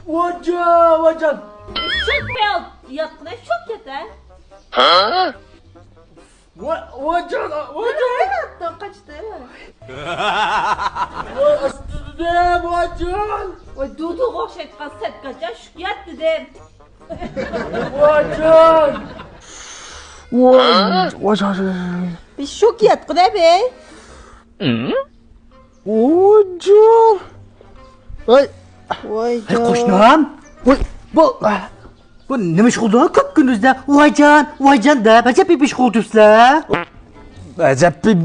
Vacan. Şok beyaz yatkına şok yeter. Vacan. Hayattan kaçtı. Ne vacan? Oy dudu koşetkan setkaca şok yat dedim. Vacan. Vacan. Bir şok yatkına be. Vacan. Ay. Vay Hey koşnam. Bu ne iş oldu? Kıp gündüzde vacan da. Acaba bir iş oldu sizler. Acaba bir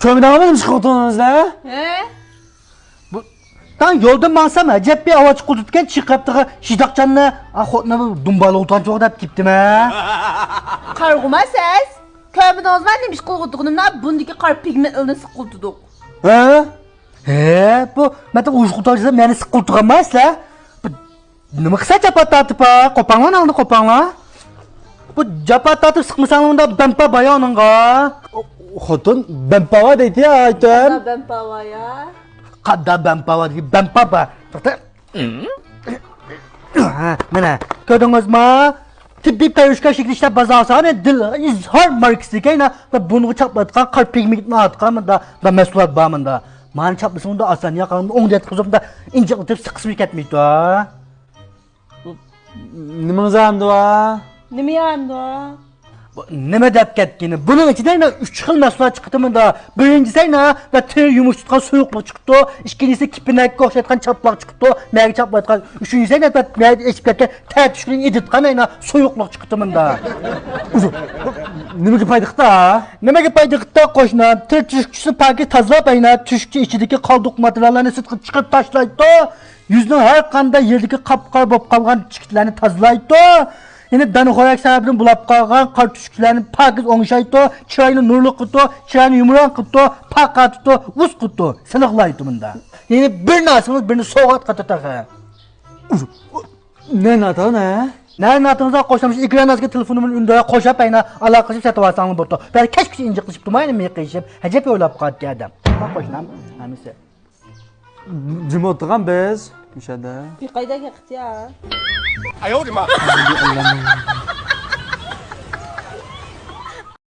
köyümde alamadım iş oldunuzda. He? Tan yolda mansam acaba bir avaç kudutken çıkarttığı şidakcanlı ahotna dumbalı utan çok da gittim ha. Kargıma ses. Köyümün ozman demiş kovduğunumda bundaki kar pigmentlerini sıkıldık. Ha? Bu mata uyuşkutarcıda beni sıkıltıramaz la. Nima kısa çapat atıp ha? Kopanlan aldı kopanla. Bu çapat atıp sıkmasan da bempa bayanın ha. Hotun bempa var dedi ya ayten. Ben pavaya. Kadda bempa var dedi bempa ba. Mana gördünüz mü? Tıbbi perişka şekli işte bazarsa dil izhar markası kayna ve bunu çaplatkan kalp pigmentini atkan da mesulat bağımında. Mani çaplasın da asan yakalım 10 det kızım da ince atıp sıkısını ketmeydi ha. Nima zamdı ha? Nimi yandı o? Nima dep ketgini? Bunun içinden 3 xil mesulat çıktı mı da? Birincisi ne? Ve ter yumuşatkan soyuqluq çıktı. İkincisi kipinekka oxşatkan çaplaq çıktı. Məgi çaplatkan. Üçüncüsü ne? Məgi eşketken ter tüşkülün editkan ayna soyuqluq çıktı mı da? Nima gapaydık da? Nima gapaydık da qoşna? Ter tüşküsü paki tazlap ayna tüşkü içideki qalduq materiallarını sıtkı çıkıp taşlaydı. Yüzünün her kanda yerdeki kapkar bop kalgan çikitlerini tazlaydı. Yine danı koyak sebebini bulap kalgan kar tüşkülerini pakiz oңşaydı. Çırayını nurlu kıtı, çırayını yumuran kıtı, pak katıtı, vuz kıtı. Sınıqlaydı bunda. Yine birini asınız birini soğat katıtı. Ne natı ne? Ne natınıza koşlamış ikran azki telefonumun ündüğe koşap ayna alakasıp satıvarsanlı burdu. Ben keşke incikleşip durmayın mı yıkayışıp. Hecep öylap kaldı adam. Bak koşnam. Hamisi. Cim oturan biz. Müşahede. Bir kayda yakıt ya. 哎呦我的妈！